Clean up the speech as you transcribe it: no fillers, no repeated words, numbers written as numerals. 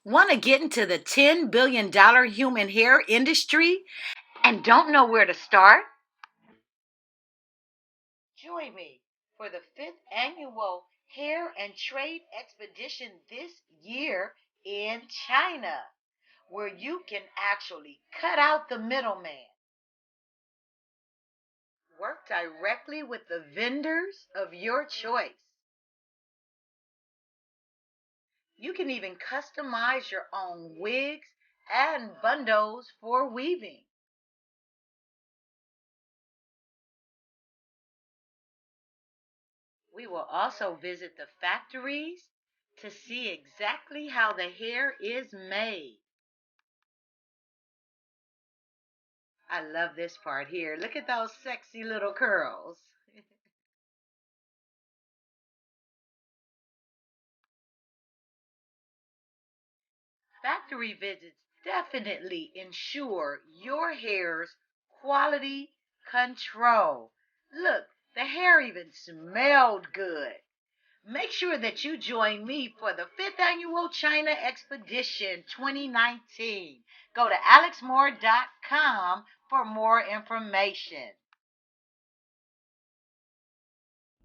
Want to get into the $10 billion human hair industry and don't know where to start? Join me for the fifth annual Hair and Trade Expedition this year in China, where you can actually cut out the middleman. Work directly with the vendors of your choice. You can even customize your own wigs and bundles for weaving. We will also visit the factories to see exactly how the hair is made. I love this part here. Look at those sexy little curls. Factory visits definitely ensure your hair's quality control. Look, the hair even smelled good. Make sure that you join me for the 5th Annual China Expedition 2019. Go to alixmore.com for more information.